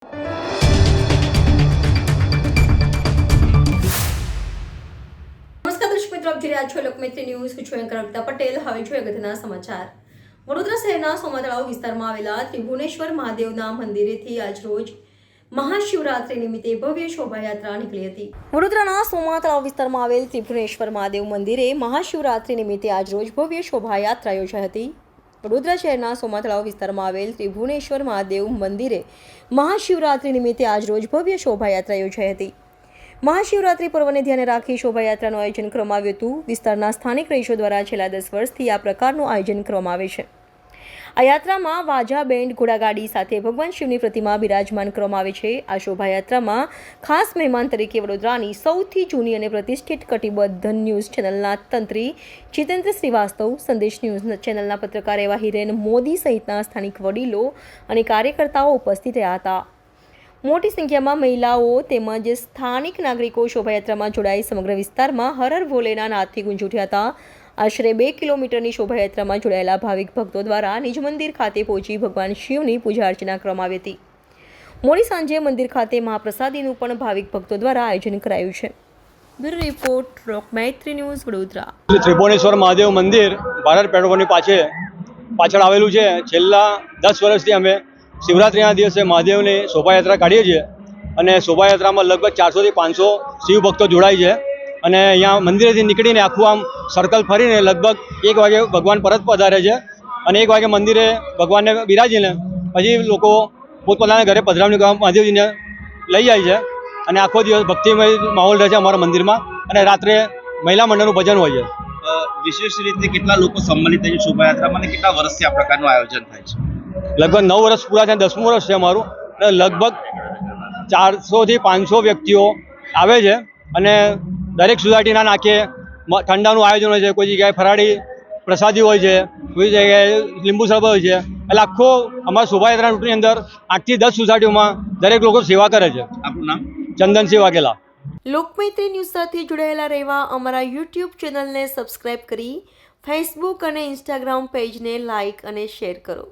નમસ્કાર દર્શક મિત્રો, આપ જોઈ રહ્યા છો લોકમૈત્રી ન્યૂઝ. હું છું એન્કર અર્પિતા પટેલ. હવે જોઈએ અગત્યના સમાચાર. વડોદરા શહેરના સોમા તળાવ વિસ્તારમાં આવેલા ત્રિભુવનેશ્વર મહાદેવના મંદિરેથી આજરોજ મહાશિવરાત્રી નિમિત્તે ભવ્ય શોભાયાત્રા નીકળી હતી. વડોદરાના સોમા તળાવ વિસ્તારમાં આવેલ ત્રિભુવનેશ્વર મહાદેવ મંદિરે મહાશિવરાત્રી નિમિત્તે આજરોજ ભવ્ય શોભાયાત્રા યોજાઈ હતી. વડોદરા શહેરના સોમા તળાવ વિસ્તારમાં આવેલ ત્રિભુવનેશ્વર મહાદેવ મંદિરે મહાશિવરાત્રી નિમિત્તે આજરોજ ભવ્ય શોભાયાત્રા યોજાઈ હતી. મહાશિવરાત્રી પર્વને ધ્યાને રાખી શોભાયાત્રાનું આયોજન કરવામાં આવ્યું હતું. વિસ્તારના સ્થાનિક રહીશો દ્વારા છેલ્લા 10 વર્ષથી આ પ્રકારનું આયોજન કરવામાં આવે છે. આ યાત્રામાં વાજા, બેન્ડ, ઘોડાગાડી સાથે ભગવાન શિવની પ્રતિમા બિરાજમાન કરવામાં આવે છે. આ શોભાયાત્રામાં ખાસ મહેમાન તરીકે વડોદરાની સૌથી જૂની અને પ્રતિષ્ઠિત કટિબદ્ધ ન્યૂઝ ચેનલના તંત્રી જીતેન્દ્ર શ્રીવાસ્તવ, સંદેશ ન્યૂઝ ચેનલના પત્રકાર એવા હિરેન મોદી સહિતના સ્થાનિક વડીલો અને કાર્યકર્તાઓ ઉપસ્થિત રહ્યા હતા. મોટી સંખ્યામાં મહિલાઓ તેમજ સ્થાનિક નાગરિકો શોભાયાત્રામાં જોડાઈ સમગ્ર વિસ્તારમાં હર હર ભોલેના નાદથી ગુંજી ઉઠ્યા હતા. આશરે 2 કિલોમીટરની શોભાયાત્રામાં જોડાયેલા ભાવિક ભક્તો દ્વારા નિજ મંદિર ખાતે પહોંચી ભગવાન શિવની પૂજા અર્ચના કરવામાં આવી હતી. મોડી સાંજે મંદિર ખાતે મહાપ્રસાદીનું પણ ભાવિક ભક્તો દ્વારા આયોજન કરાયું છે. Bureau report, Lokmaitri news, Vadodara. Tribhuvaneshwar Mahadev મંદિર ભારત પેટ્રોલની પાછળ આવેલું છે. છેલ્લા 10 વર્ષથી અમે શિવરાત્રિના દિવસે મહાદેવની શોભાયાત્રા કાઢીએ છીએ અને શોભાયાત્રામાં લગભગ 400 થી 500 શિવ ભક્તો જોડાય છે અને અહીંયા મંદિરેથી નીકળીને આખું આમ સર્કલ ફરીને લગભગ 1 વાગે ભગવાન પરત પધારે છે અને 1 વાગે મંદિરે ભગવાનને બિરાજીને પછી લોકો પોતપોતાના ઘરે પધરામણી કરવા મહાદેવજીને લઈ જાય છે અને આખો દિવસ ભક્તિમય માહોલ રહે છે અમારા મંદિરમાં અને રાત્રે મહિલા મંડળનું ભજન હોય છે. વિશેષ રીતે કેટલા લોકો સંમલિત થાય છે શોભાયાત્રામાં અને કેટલા વર્ષથી આ પ્રકારનું આયોજન થાય છે? લગભગ 9 વર્ષ પૂરા થયા, 10મું વર્ષ છે અમારું. લગભગ 400 થી 500 વ્યક્તિઓ આવે છે અને દરેક સોસાયટીના નાકે ઠંડાનું આયોજન હોય છે. કોઈ જગ્યાએ ફરાળી પ્રસાદી હોય છે, કોઈ જગ્યાએ લીંબુ શરબત હોય છે. એટલે આખો અમારા શોભાયાત્રા રૂટની અંદર 8 થી 10 સોસાયટીઓમાં દરેક લોકો સેવા કરે છે. આપનું નામ? ચંદનસિંહ વાઘેલા. લોકમૈત્રી ન્યૂઝ સાથે જોડાયેલા રહેવા અમારા યુટ્યુબ ચેનલને સબસ્ક્રાઇબ કરી ફેસબુક અને ઇન્સ્ટાગ્રામ પેજને લાઇક અને શેર કરો.